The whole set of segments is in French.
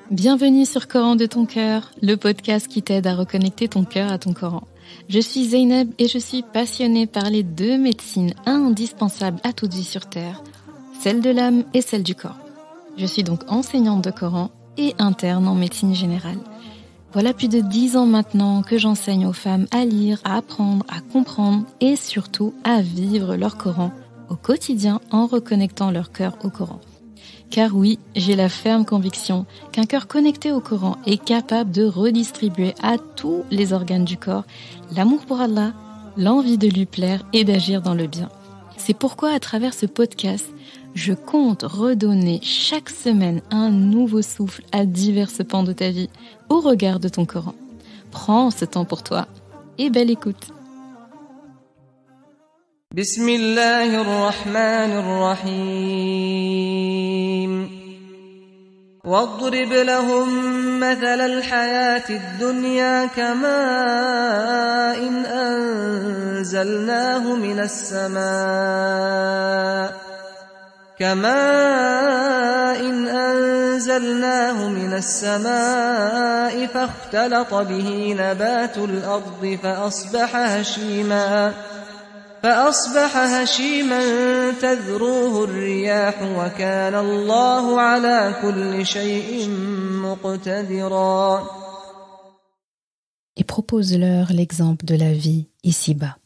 Bienvenue sur Coran de ton cœur, le podcast qui t'aide à reconnecter ton cœur à ton Coran. Je suis Zeynep et je suis passionnée par les deux médecines indispensables à toute vie sur Terre, celle de l'âme et celle du corps. Je suis donc enseignante de Coran et interne en médecine générale. Voilà plus de 10 ans maintenant que j'enseigne aux femmes à lire, à apprendre, à comprendre et surtout à vivre leur Coran au quotidien en reconnectant leur cœur au Coran. Car oui, j'ai la ferme conviction qu'un cœur connecté au Coran est capable de redistribuer à tous les organes du corps l'amour pour Allah, l'envie de lui plaire et d'agir dans le bien. C'est pourquoi à travers ce podcast, je compte redonner chaque semaine un nouveau souffle à divers pans de ta vie au regard de ton Coran. Prends ce temps pour toi et belle écoute. بسم الله الرحمن الرحيم واضرب لهم مثل الحياة الدنيا كماء أنزلناه من السماء فاختلط به نبات الأرض فأصبح هشيما تذروه الرياح وكان الله على كل شيء مقتدرا. Et propose-leur l'exemple de la vie ici-bas.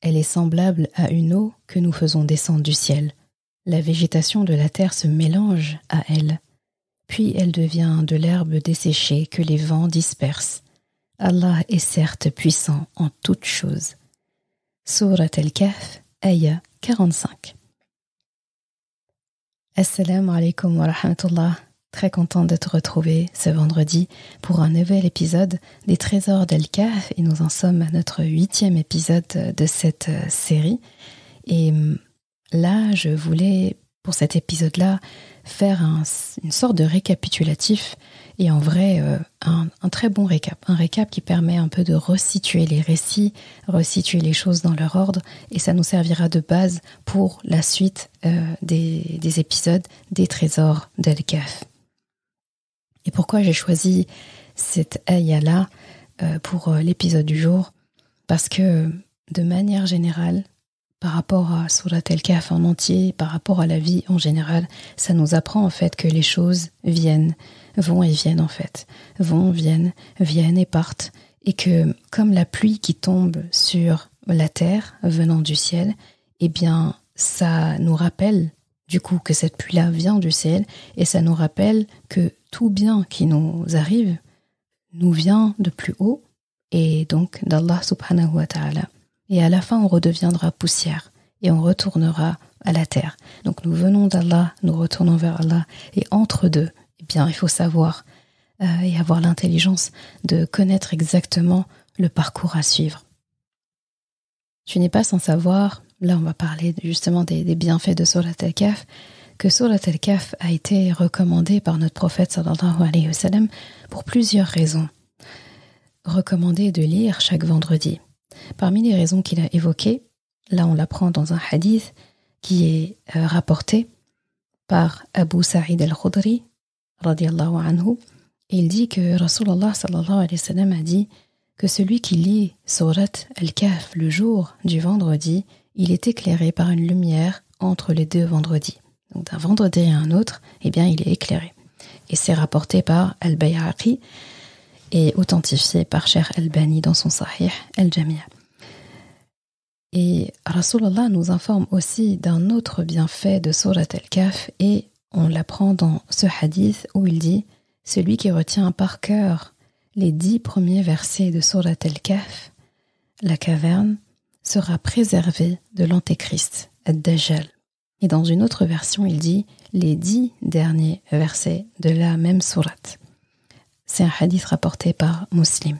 Elle est semblable à une eau que nous faisons descendre du ciel. La végétation de la terre se mélange à elle, puis elle devient de l'herbe desséchée que les vents dispersent. Allah est certes puissant en toutes choses. Surat Al-Kahf, Aya 45. Assalamu alaikum wa rahmatullah. Très contente de te retrouver ce vendredi pour un nouvel épisode des Trésors d'Al-Kahf et nous en sommes à notre 8e épisode de cette série. Et là, je voulais, pour cet épisode-là, faire une sorte de récapitulatif et en vrai, un très bon récap. Un récap qui permet un peu de resituer les récits, resituer les choses dans leur ordre et ça nous servira de base pour la suite des épisodes des Trésors d'Al-Kahf. Et pourquoi j'ai choisi cette ayah-là pour l'épisode du jour? Parce que, de manière générale, par rapport à Surat Al-Kahf en entier, par rapport à la vie en général, ça nous apprend en fait que les choses vont et viennent en fait. Vont, viennent et partent. Et que comme la pluie qui tombe sur la terre venant du ciel, eh bien ça nous rappelle du coup que cette pluie-là vient du ciel et ça nous rappelle que tout bien qui nous arrive nous vient de plus haut et donc d'Allah subhanahu wa ta'ala. Et à la fin, on redeviendra poussière et on retournera à la terre. Donc nous venons d'Allah, nous retournons vers Allah. Et entre deux, eh bien, il faut savoir et avoir l'intelligence de connaître exactement le parcours à suivre. Tu n'es pas sans savoir, là on va parler justement des bienfaits de Surat Al-Kahf, que Surat Al-Kahf a été recommandée par notre prophète sallallahu alayhi wa sallam pour plusieurs raisons. Recommandé de lire chaque vendredi. Parmi les raisons qu'il a évoquées, là on l'apprend dans un hadith qui est rapporté par Abu Sa'id al-Khudri, radiyallahu anhu, et il dit que Rasulullah sallallahu alayhi wa sallam a dit que celui qui lit Surat Al-Kahf le jour du vendredi, il est éclairé par une lumière entre les deux vendredis. Donc d'un vendredi à un autre, eh bien il est éclairé. Et c'est rapporté par Al-Bayhaqi et authentifié par Cheikh Albani dans son Sahih Al-Jami'a. Et Rasulullah nous informe aussi d'un autre bienfait de Surat Al-Kahf et on l'apprend dans ce hadith où il dit « Celui qui retient par cœur les 10 premiers versets de Surat Al-Kahf, la caverne, sera préservé de l'antéchrist, Ad-Dajjal. » Et dans une autre version, il dit les 10 derniers versets de la même sourate. C'est un hadith rapporté par Muslim.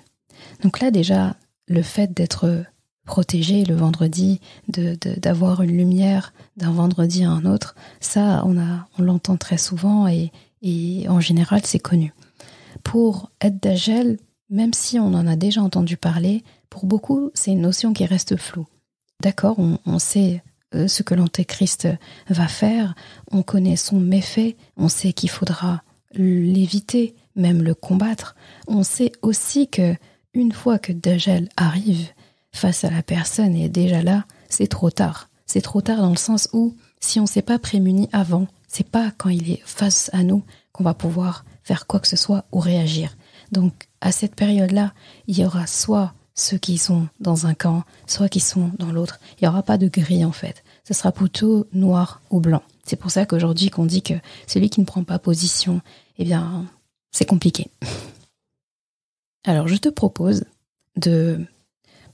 Donc là déjà, le fait d'être protéger le vendredi, d'avoir une lumière d'un vendredi à un autre. Ça, on l'entend très souvent et en général, c'est connu. Pour Eid Dajjal, même si on en a déjà entendu parler, pour beaucoup, c'est une notion qui reste floue. D'accord, on sait ce que l'Antéchrist va faire, on connaît son méfait, on sait qu'il faudra l'éviter, même le combattre. On sait aussi que une fois que Dajjal arrive face à la personne et est déjà là, c'est trop tard. C'est trop tard dans le sens où, si on ne s'est pas prémuni avant, c'est pas quand il est face à nous qu'on va pouvoir faire quoi que ce soit ou réagir. Donc, à cette période-là, il y aura soit ceux qui sont dans un camp, soit qui sont dans l'autre. Il n'y aura pas de gris, en fait. Ce sera plutôt noir ou blanc. C'est pour ça qu'aujourd'hui, qu'on dit que celui qui ne prend pas position, eh bien, c'est compliqué. Alors, je te propose de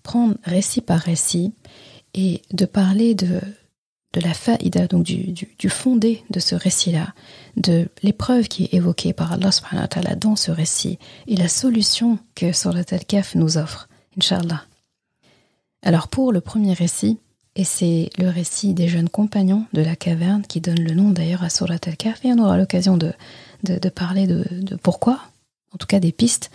prendre récit par récit et de parler de la faïda, donc du fondé de ce récit-là, de l'épreuve qui est évoquée par Allah subhanahu wa ta'ala dans ce récit et la solution que Surat Al-Kahf nous offre, Inch'Allah. Alors pour le premier récit, et c'est le récit des jeunes compagnons de la caverne qui donne le nom d'ailleurs à Surat Al-Kahf, et on aura l'occasion de parler de pourquoi, en tout cas des pistes.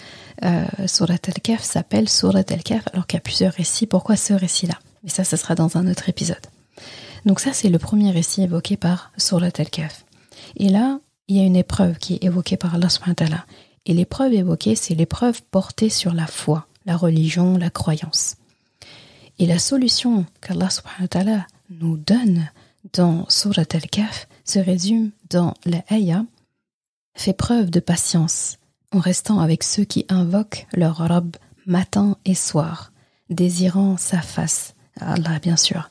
Surat Al-Kahf s'appelle Surat Al-Kahf alors qu'il y a plusieurs récits. Pourquoi ce récit-là? Mais ça sera dans un autre épisode. Donc ça, c'est le premier récit évoqué par Surat Al-Kahf. Et là, il y a une épreuve qui est évoquée par Allah subhanahu wa ta'ala. Et l'épreuve évoquée, c'est l'épreuve portée sur la foi, la religion, la croyance. Et la solution qu'Allah subhanahu wa ta'ala nous donne dans Surat Al-Kahf se résume dans la ayah « Fais preuve de patience en restant avec ceux qui invoquent leur Rabb matin et soir, désirant sa face, Allah bien sûr,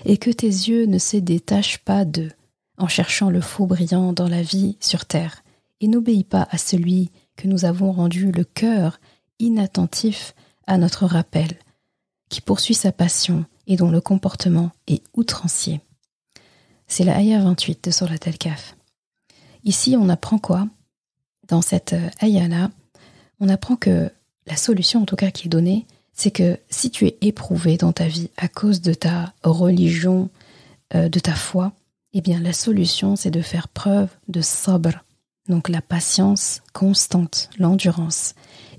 et que tes yeux ne se détachent pas d'eux, en cherchant le faux brillant dans la vie sur terre, et n'obéis pas à celui que nous avons rendu le cœur inattentif à notre rappel, qui poursuit sa passion et dont le comportement est outrancier. » C'est la ayah 28 de Surat Al-Kahf. Ici, on apprend quoi? Dans cette ayah-là, on apprend que la solution, en tout cas qui est donnée, c'est que si tu es éprouvé dans ta vie à cause de ta religion, de ta foi, eh bien la solution, c'est de faire preuve de sabr, donc la patience constante, l'endurance,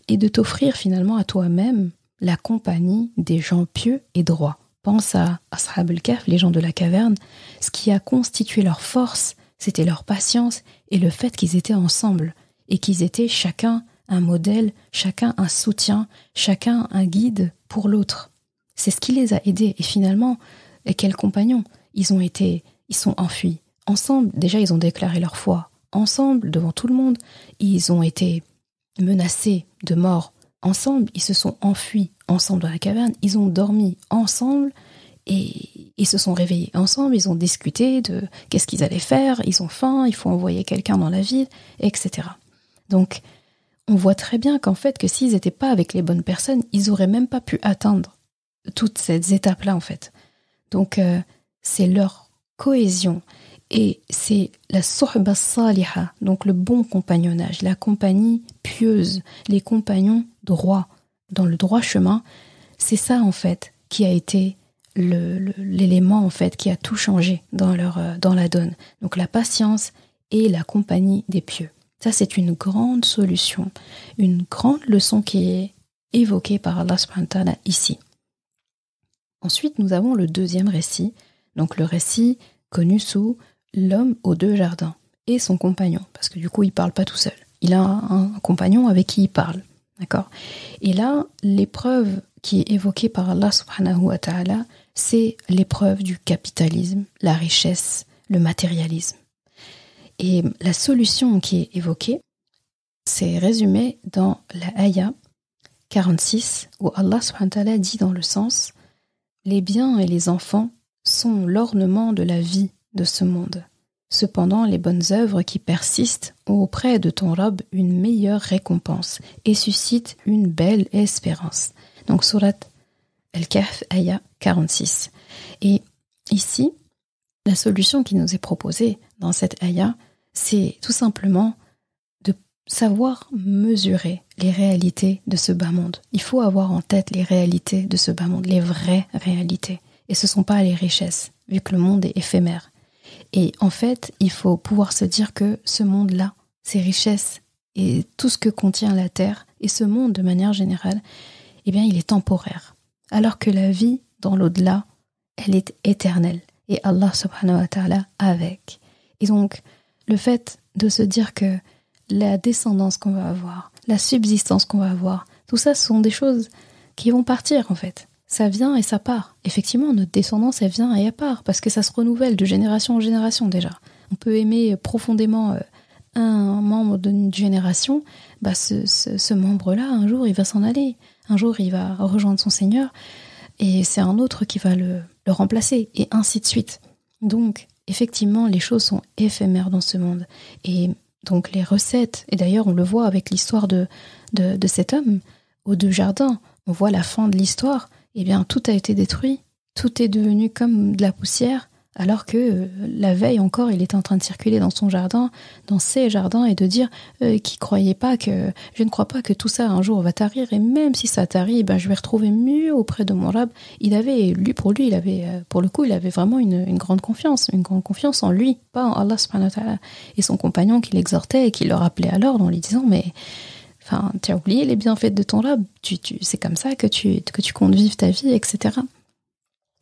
et de t'offrir finalement à toi-même la compagnie des gens pieux et droits. Pense à Ashab al-Kahf, les gens de la caverne. Ce qui a constitué leur force, c'était leur patience et le fait qu'ils étaient ensemble et qu'ils étaient chacun un modèle, chacun un soutien, chacun un guide pour l'autre. C'est ce qui les a aidés. Et finalement, quels compagnons? Ils sont enfuis. Ensemble, déjà, ils ont déclaré leur foi. Ensemble, devant tout le monde, ils ont été menacés de mort. Ensemble, ils se sont enfuis ensemble dans la caverne. Ils ont dormi ensemble et ils se sont réveillés ensemble. Ils ont discuté de qu'est-ce qu'ils allaient faire. Ils ont faim, il faut envoyer quelqu'un dans la ville, etc. Donc, on voit très bien qu'en fait, que s'ils n'étaient pas avec les bonnes personnes, ils n'auraient même pas pu atteindre toutes ces étapes-là, en fait. Donc, c'est leur cohésion et c'est la suhba saliha, donc le bon compagnonnage, la compagnie pieuse, les compagnons droits, dans le droit chemin. C'est ça, en fait, qui a été l'élément, en fait, qui a tout changé dans la donne. Donc, la patience et la compagnie des pieux. Ça, c'est une grande solution, une grande leçon qui est évoquée par Allah subhanahu wa ta'ala ici. Ensuite, nous avons le deuxième récit, donc le récit connu sous l'homme aux deux jardins et son compagnon, parce que du coup, il ne parle pas tout seul. Il a un compagnon avec qui il parle, d'accord? Et là, l'épreuve qui est évoquée par Allah subhanahu wa ta'ala, c'est l'épreuve du capitalisme, la richesse, le matérialisme. Et la solution qui est évoquée, c'est résumé dans la ayah 46, où Allah subhanahu wa ta'ala dit dans le sens « Les biens et les enfants sont l'ornement de la vie de ce monde. Cependant, les bonnes œuvres qui persistent ont auprès de ton Rabb une meilleure récompense et suscitent une belle espérance. » Donc, Surat Al-Kahf, ayah 46. Et ici, la solution qui nous est proposée dans cette ayah, c'est tout simplement savoir mesurer les réalités de ce bas monde. Il faut avoir en tête les réalités de ce bas monde, les vraies réalités. Et ce ne sont pas les richesses, vu que le monde est éphémère. Et en fait, il faut pouvoir se dire que ce monde-là, ces richesses et tout ce que contient la terre, et ce monde de manière générale, eh bien, il est temporaire. Alors que la vie dans l'au-delà, elle est éternelle. Et Allah subhanahu wa ta'ala avec. Et donc, le fait de se dire que la descendance qu'on va avoir, la subsistance qu'on va avoir, tout ça, ce sont des choses qui vont partir en fait. Ça vient et ça part. Effectivement, notre descendance, elle vient et elle part, parce que ça se renouvelle de génération en génération déjà. On peut aimer profondément un membre d'une génération, ce membre-là, un jour, il va s'en aller. Un jour, il va rejoindre son Seigneur, et c'est un autre qui va le remplacer, et ainsi de suite. Donc, effectivement, les choses sont éphémères dans ce monde. Et donc, les recettes, et d'ailleurs, on le voit avec l'histoire de cet homme aux 2 jardins, on voit la fin de l'histoire, eh bien, tout a été détruit, tout est devenu comme de la poussière, alors que la veille encore, il était en train de circuler dans son jardin, dans ses jardins, et de dire je ne crois pas que tout ça un jour va tarir, et même si ça tarit, je vais retrouver mieux auprès de mon Rabb. Il avait vraiment une grande confiance en lui, pas en Allah subhanahu wa ta'ala. Et son compagnon qui l'exhortait et qui le rappelait à l'ordre en lui disant mais tu as oublié les bienfaits de ton Rabb, c'est comme ça que tu comptes vivre ta vie, etc.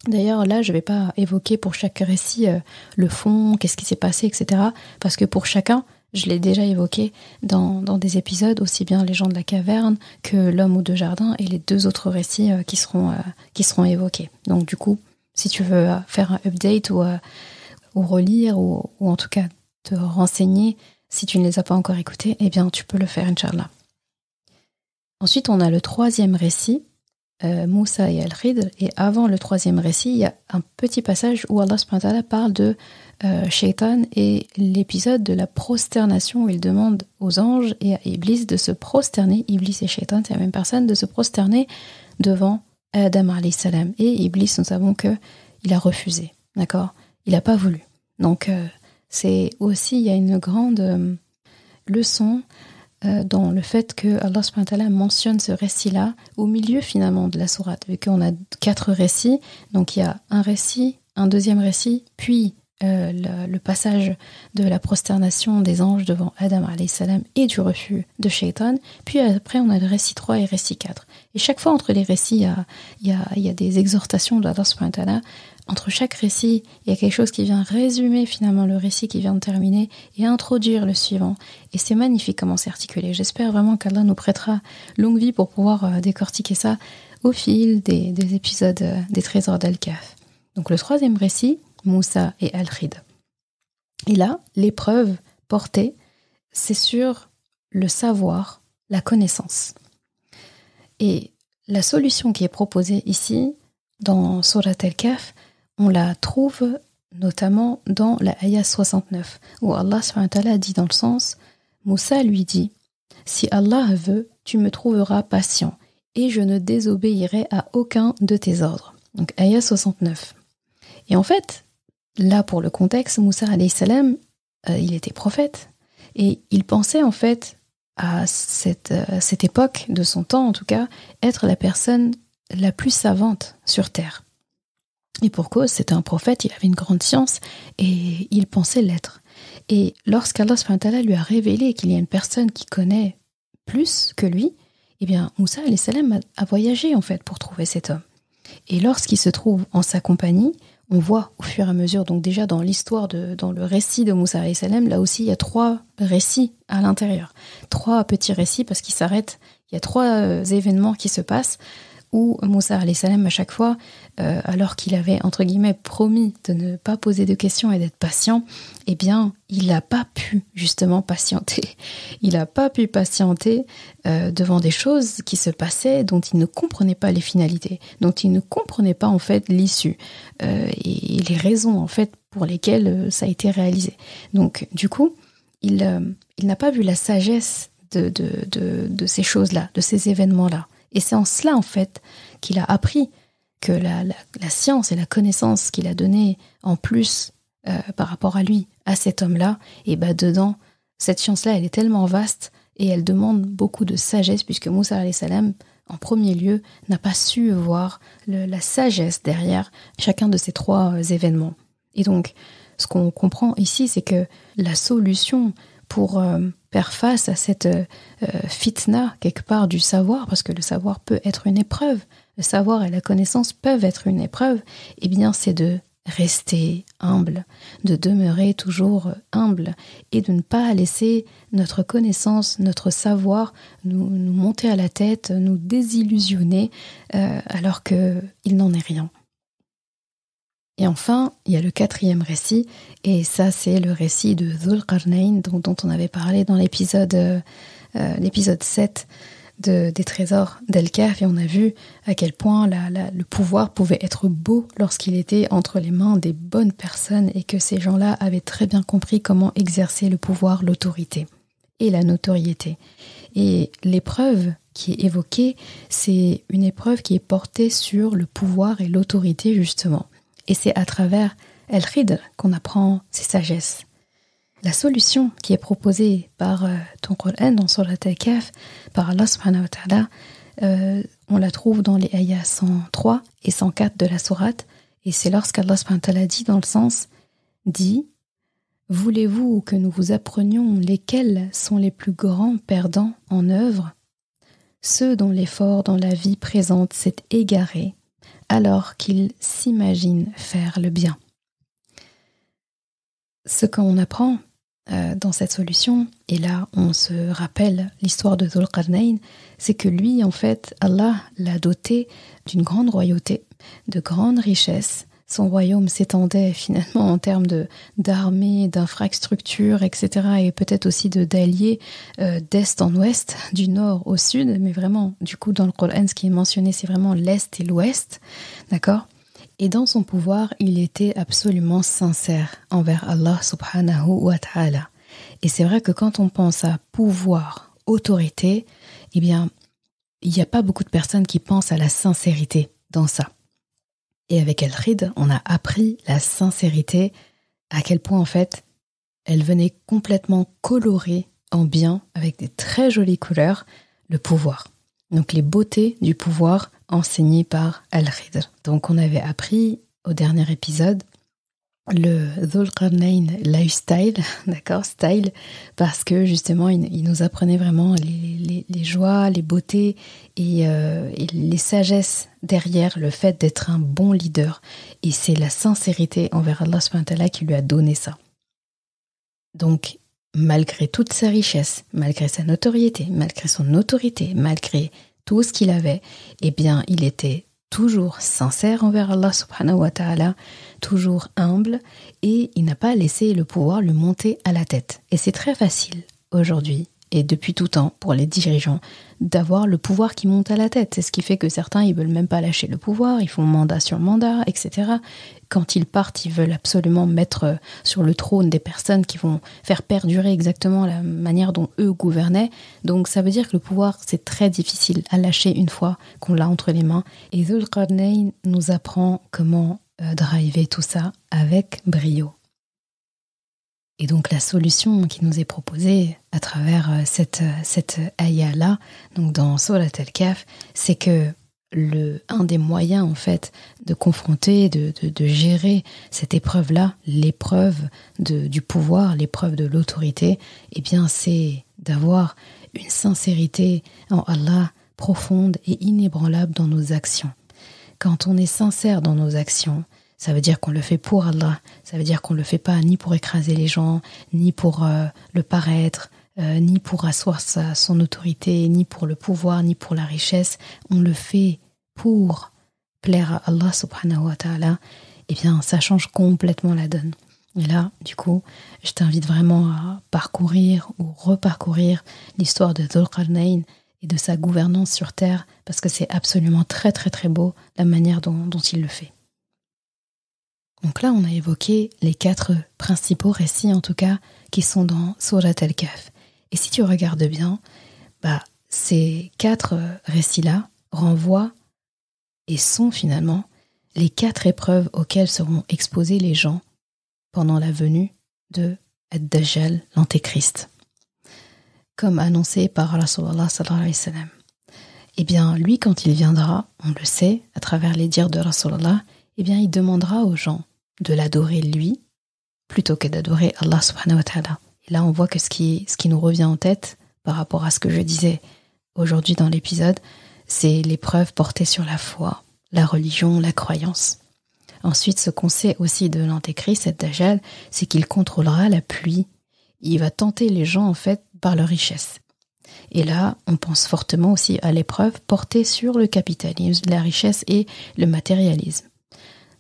D'ailleurs, là, je ne vais pas évoquer pour chaque récit le fond, qu'est-ce qui s'est passé, etc. Parce que pour chacun, je l'ai déjà évoqué dans des épisodes, aussi bien Les gens de la caverne que L'homme aux 2 jardins et les 2 autres récits qui seront évoqués. Donc du coup, si tu veux faire un update ou relire ou en tout cas te renseigner, si tu ne les as pas encore écoutés, eh bien tu peux le faire, Inch'Allah. Ensuite, on a le 3e récit, Moussa et Al-Khidr, et avant le 3e récit, il y a un petit passage où Allah subhanahu wa ta'ala parle de Shaitan et l'épisode de la prosternation où il demande aux anges et à Iblis de se prosterner, Iblis et Shaitan, c'est la même personne, de se prosterner devant Adam alayhi salam. Et Iblis, nous savons qu'il a refusé, d'accord ? Il n'a pas voulu. Donc, c'est aussi, il y a une grande leçon dans le fait que Allah subhanahu wa ta'ala mentionne ce récit-là au milieu finalement de la sourate, vu qu'on a 4 récits, donc il y a un récit, un 2e récit, puis le passage de la prosternation des anges devant Adam alayhi salam et du refus de Shaitan, puis après on a le récit 3 et le récit 4. Et chaque fois entre les récits, il y a des exhortations de Allah subhanahu wa ta'ala. Entre chaque récit, il y a quelque chose qui vient résumer finalement le récit qui vient de terminer et introduire le suivant. Et c'est magnifique comment c'est articulé. J'espère vraiment qu'Allah nous prêtera longue vie pour pouvoir décortiquer ça au fil des épisodes des Trésors d'Al-Kahf. Donc le 3e récit, Moussa et Al-Khidr. Et là, l'épreuve portée, c'est sur le savoir, la connaissance. Et la solution qui est proposée ici, dans Surat Al-Kahf, on la trouve notamment dans la ayah 69, où Allah subhanahu wa ta'ala dit dans le sens, Moussa lui dit, si Allah veut, tu me trouveras patient, et je ne désobéirai à aucun de tes ordres. Donc ayah 69. Et en fait, là pour le contexte, Moussa alayhi salam, il était prophète, et il pensait en fait à cette époque de son temps en tout cas, être la personne la plus savante sur terre. Et pour cause, c'était un prophète, il avait une grande science et il pensait l'être. Et lorsqu'Allah subhanahu wa ta'ala lui a révélé qu'il y a une personne qui connaît plus que lui, eh bien Moussa alayhi salam a voyagé en fait pour trouver cet homme. Et lorsqu'il se trouve en sa compagnie, on voit au fur et à mesure, donc déjà dans l'histoire, dans le récit de Moussa alayhi salam, là aussi il y a 3 récits à l'intérieur. 3 petits récits parce qu'ils s'arrêtent, il y a 3 événements qui se passent où Moussa alayhi salam à chaque fois, alors qu'il avait entre guillemets promis de ne pas poser de questions et d'être patient, eh bien il n'a pas pu justement patienter. Il n'a pas pu patienter devant des choses qui se passaient dont il ne comprenait pas les finalités, dont il ne comprenait pas en fait l'issue et les raisons en fait pour lesquelles ça a été réalisé. Donc du coup, il n'a pas vu la sagesse de ces choses-là, de ces événements-là. Et c'est en cela, en fait, qu'il a appris que la science et la connaissance qu'il a donnée en plus par rapport à lui, à cet homme-là, et dedans, cette science-là, elle est tellement vaste et elle demande beaucoup de sagesse, puisque Moussa alayhi salam, en premier lieu, n'a pas su voir la sagesse derrière chacun de ces 3 événements. Et donc, ce qu'on comprend ici, c'est que la solution pour faire face à cette fitna, quelque part, du savoir, parce que le savoir peut être une épreuve, le savoir et la connaissance peuvent être une épreuve, eh bien, c'est de rester humble, de demeurer toujours humble et de ne pas laisser notre connaissance, notre savoir nous monter à la tête, nous désillusionner alors qu'il n'en est rien. Et enfin, il y a le 4e récit, et ça c'est le récit de Dhul Qarnayn dont on avait parlé dans l'épisode 7 des trésors d'Al-Kahf, et on a vu à quel point le pouvoir pouvait être beau lorsqu'il était entre les mains des bonnes personnes et que ces gens-là avaient très bien compris comment exercer le pouvoir, l'autorité et la notoriété. Et l'épreuve qui est évoquée, c'est une épreuve qui est portée sur le pouvoir et l'autorité justement. Et c'est à travers Al-Khidr qu'on apprend ces sagesses. La solution qui est proposée par ton Coran dans Surat Al-Kahf, par Allah subhanahu wa ta'ala, on la trouve dans les ayats 103 et 104 de la sourate, et c'est lorsqu'Allah subhanahu wa ta'ala dit « Voulez-vous que nous vous apprenions lesquels sont les plus grands perdants en œuvre ? Ceux dont l'effort dans la vie présente s'est égaré, alors qu'ils s'imaginent faire le bien. » Ce qu'on apprend dans cette solution, et là on se rappelle l'histoire de Dhul Qarnayn, c'est que lui, en fait, Allah l'a doté d'une grande royauté, de grandes richesses. Son royaume s'étendait finalement en termes d'armée, d'infrastructures, etc. et peut-être aussi d'alliés d'est en ouest, du nord au sud, mais vraiment, du coup, dans le Coran, ce qui est mentionné, c'est vraiment l'est et l'ouest, d'accord ? Et dans son pouvoir, il était absolument sincère envers Allah subhanahu wa ta'ala. Et c'est vrai que quand on pense à pouvoir, autorité, eh bien, il n'y a pas beaucoup de personnes qui pensent à la sincérité dans ça. Et avec Al-Khidr, on a appris la sincérité, à quel point en fait, elle venait complètement colorer en bien, avec des très jolies couleurs, le pouvoir. Donc les beautés du pouvoir enseignées par Al-Khidr. Donc on avait appris au dernier épisode le Dhul Qarnayn lifestyle, d'accord, style, parce que justement il nous apprenait vraiment les joies, les beautés et les sagesses derrière le fait d'être un bon leader. Et c'est la sincérité envers Allah subhanahu wa ta'ala qui lui a donné ça. Donc malgré toute sa richesse, malgré sa notoriété, malgré son autorité, malgré tout ce qu'il avait, eh bien il était toujours sincère envers Allah subhanahu wa ta'ala, toujours humble, et il n'a pas laissé le pouvoir lui monter à la tête. Et c'est très facile aujourd'hui, et depuis tout temps, pour les dirigeants, d'avoir le pouvoir qui monte à la tête. C'est ce qui fait que certains, ils veulent même pas lâcher le pouvoir, ils font mandat sur mandat, etc. Quand ils partent, ils veulent absolument mettre sur le trône des personnes qui vont faire perdurer exactement la manière dont eux gouvernaient. Donc ça veut dire que le pouvoir, c'est très difficile à lâcher une fois qu'on l'a entre les mains. Et Dhul Qarnayn nous apprend comment driver tout ça avec brio. Et donc la solution qui nous est proposée à travers cette ayah-là, donc dans Surat Al-Kahf, c'est que un des moyens en fait de confronter, de gérer cette épreuve-là, l'épreuve du pouvoir, l'épreuve de l'autorité, eh bien c'est d'avoir une sincérité en Allah profonde et inébranlable dans nos actions. Quand on est sincère dans nos actions, ça veut dire qu'on le fait pour Allah, ça veut dire qu'on le fait pas ni pour écraser les gens, ni pour le paraître, ni pour asseoir son autorité, ni pour le pouvoir, ni pour la richesse. On le fait pour plaire à Allah subhanahu wa ta'ala. Eh bien, ça change complètement la donne. Et là, du coup, je t'invite vraiment à parcourir ou reparcourir l'histoire de Dhul Qarnayn et de sa gouvernance sur terre, parce que c'est absolument très très très beau la manière dont il le fait. Donc là, on a évoqué les 4 principaux récits, en tout cas, qui sont dans Surat Al-Kahf. Et si tu regardes bien, ces 4 récits-là renvoient et sont finalement les 4 épreuves auxquelles seront exposés les gens pendant la venue de Ad-Dajjal, l'Antéchrist. comme annoncé par Rasulullah sallallahu alayhi wa sallam. Eh bien, lui, quand il viendra, on le sait, à travers les dires de Rasulullah, eh bien, il demandera aux gens de l'adorer lui, plutôt que d'adorer Allah subhanahu wa ta'ala. Et là, on voit que ce qui nous revient en tête, par rapport à ce que je disais aujourd'hui dans l'épisode, c'est l'épreuve portée sur la foi, la religion, la croyance. Ensuite, ce qu'on sait aussi de l'Antéchrist, Ad-Dajjal, c'est qu'il contrôlera la pluie. Il va tenter les gens, en fait, par leur richesse. Et là, on pense fortement aussi à l'épreuve portée sur le capitalisme, la richesse et le matérialisme.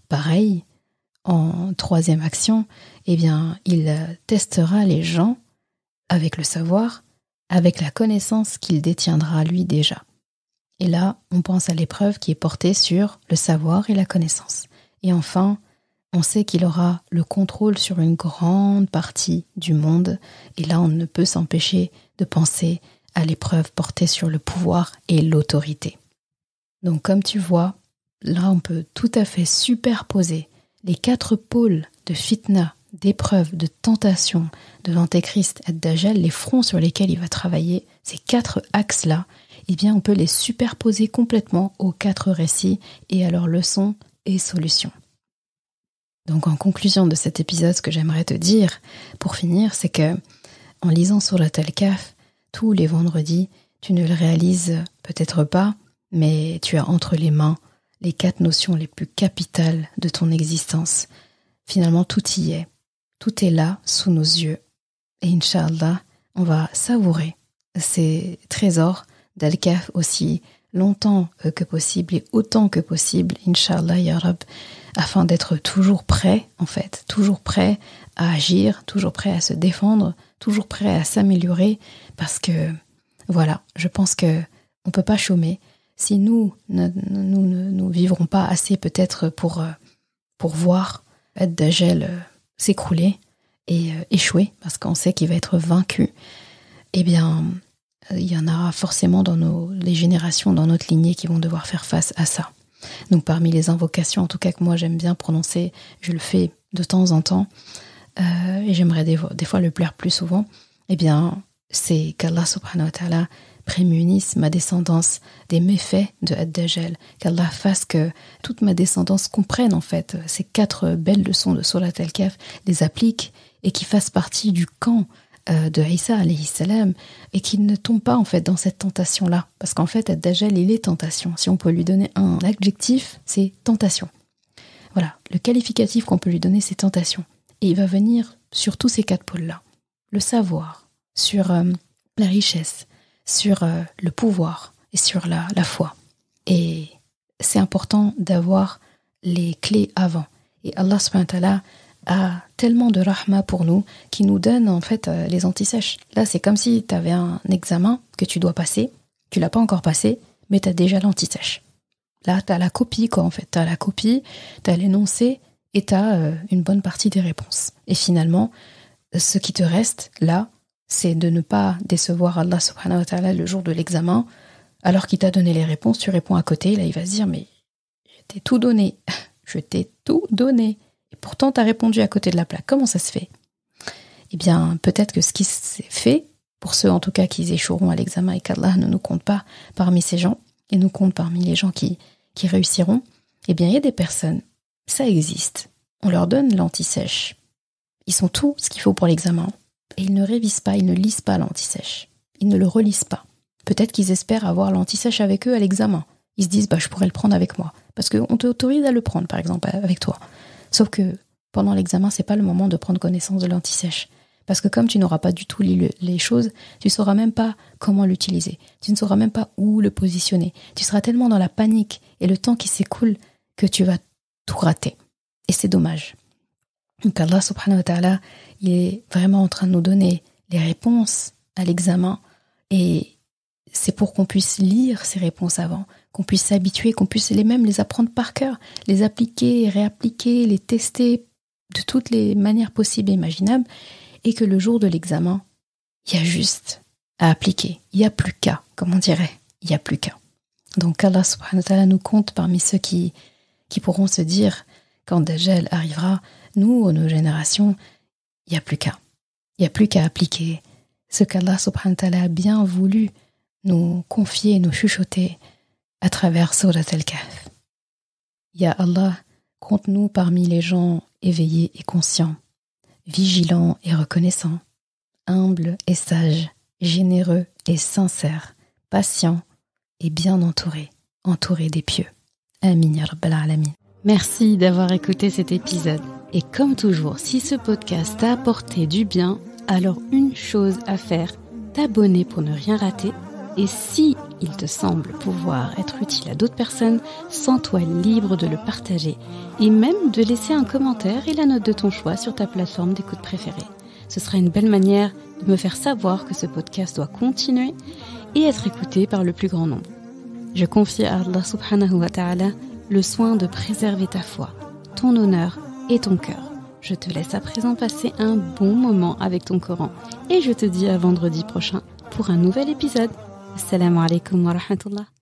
Pareil, en troisième action, eh bien, il testera les gens avec le savoir, avec la connaissance qu'il détiendra lui déjà. Et là, on pense à l'épreuve qui est portée sur le savoir et la connaissance. Et enfin, on sait qu'il aura le contrôle sur une grande partie du monde. Et là, on ne peut s'empêcher de penser à l'épreuve portée sur le pouvoir et l'autorité. Donc, comme tu vois, là, on peut tout à fait superposer les 4 pôles de fitna, d'épreuve, de tentation de l'Antéchrist Ad-Dajjal, les fronts sur lesquels il va travailler, ces 4 axes-là, eh bien, on peut les superposer complètement aux 4 récits et à leurs leçons et solutions. Donc, en conclusion de cet épisode, ce que j'aimerais te dire, pour finir, c'est que, en lisant Surat Al-Kahf, tous les vendredis, tu ne le réalises peut-être pas, mais tu as entre les mains les 4 notions les plus capitales de ton existence. Finalement, tout y est. Tout est là, sous nos yeux. Et Inch'Allah, on va savourer ces trésors d'Al-Kahf aussi longtemps que possible et autant que possible, Inch'Allah, Ya Rab, afin d'être toujours prêt, en fait, toujours prêt à agir, toujours prêt à se défendre, toujours prêt à s'améliorer, parce que, voilà, je pense que on peut pas chômer. Si nous ne vivrons pas assez peut-être pour voir Ad-Dajjal s'écrouler et échouer, parce qu'on sait qu'il va être vaincu, eh bien, il y en aura forcément dans les générations, dans notre lignée, qui vont devoir faire face à ça. Donc parmi les invocations, en tout cas que moi j'aime bien prononcer, je le fais de temps en temps, et j'aimerais des fois le plaire plus souvent, eh bien, c'est qu'Allah subhanahu wa ta'ala prémunisse ma descendance des méfaits de Ad-Dajjal, qu'Allah fasse que toute ma descendance comprenne en fait ces 4 belles leçons de Surat Al-Kahf, les applique et qui fasse partie du camp de Isa alayhi salam et qu'il ne tombe pas en fait dans cette tentation-là. Parce qu'en fait, Ad-Dajjal, il est tentation. Si on peut lui donner un adjectif, c'est tentation. Voilà, le qualificatif qu'on peut lui donner, c'est tentation. Et il va venir sur tous ces 4 pôles-là. Le savoir, sur la richesse, sur le pouvoir et sur la foi. Et c'est important d'avoir les clés avant. Et Allah subhanahu wa ta'ala a tellement de rahma pour nous qui nous donne en fait les antisèches. Là, c'est comme si tu avais un examen que tu dois passer, tu l'as pas encore passé, mais tu as déjà l'antisèche. Là, tu as la copie quoi en fait, tu as la copie, tu as l'énoncé et tu as une bonne partie des réponses. Et finalement, ce qui te reste là, c'est de ne pas décevoir Allah subhanahu wa ta'ala le jour de l'examen, alors qu'il t'a donné les réponses, tu réponds à côté, là il va se dire mais je t'ai tout donné, je t'ai tout donné. Et pourtant, tu as répondu à côté de la plaque. Comment ça se fait ? Eh bien, peut-être que ce qui s'est fait, pour ceux en tout cas qui échoueront à l'examen et qu'Allah ne nous compte pas parmi ces gens, et nous compte parmi les gens qui réussiront, eh bien, il y a des personnes, ça existe. On leur donne l'antisèche. Ils sont tout ce qu'il faut pour l'examen. Et ils ne révisent pas, ils ne lisent pas l'antisèche. Ils ne le relisent pas. Peut-être qu'ils espèrent avoir l'antisèche avec eux à l'examen. Ils se disent, je pourrais le prendre avec moi. Parce qu'on t'autorise à le prendre, par exemple, avec toi. Sauf que pendant l'examen, c'est pas le moment de prendre connaissance de l'antisèche. Parce que comme tu n'auras pas du tout lu les choses, tu ne sauras même pas comment l'utiliser. Tu ne sauras même pas où le positionner. Tu seras tellement dans la panique et le temps qui s'écoule que tu vas tout rater. Et c'est dommage. Donc Allah subhanahu wa ta'ala, il est vraiment en train de nous donner les réponses à l'examen. Et c'est pour qu'on puisse lire ces réponses avant, qu'on puisse s'habituer, qu'on puisse même les apprendre par cœur, les appliquer, réappliquer, les tester de toutes les manières possibles et imaginables, et que le jour de l'examen, il y a juste à appliquer. Il n'y a plus qu'à, comme on dirait, il n'y a plus qu'à. Donc Allah subhanahu wa ta'ala nous compte parmi ceux qui pourront se dire, quand Dajjal arrivera, nous, nos générations, il n'y a plus qu'à. Il n'y a plus qu'à appliquer ce qu'Allah subhanahu wa ta'ala a bien voulu nous confier, nous chuchoter à travers Surat Al-Kahf. Ya Allah, compte-nous parmi les gens éveillés et conscients, vigilants et reconnaissants, humbles et sages, généreux et sincères, patients et bien entourés des pieux. Amin ya Rabbal Alamin. Merci d'avoir écouté cet épisode. Et comme toujours, si ce podcast t'a apporté du bien, alors une chose à faire, t'abonner pour ne rien rater. Et si il te semble pouvoir être utile à d'autres personnes, sens-toi libre de le partager et même de laisser un commentaire et la note de ton choix sur ta plateforme d'écoute préférée. Ce sera une belle manière de me faire savoir que ce podcast doit continuer et être écouté par le plus grand nombre. Je confie à Allah subhanahu wa ta'ala le soin de préserver ta foi, ton honneur et ton cœur. Je te laisse à présent passer un bon moment avec ton Coran et je te dis à vendredi prochain pour un nouvel épisode. Assalamu alaikum wa rahmatullah.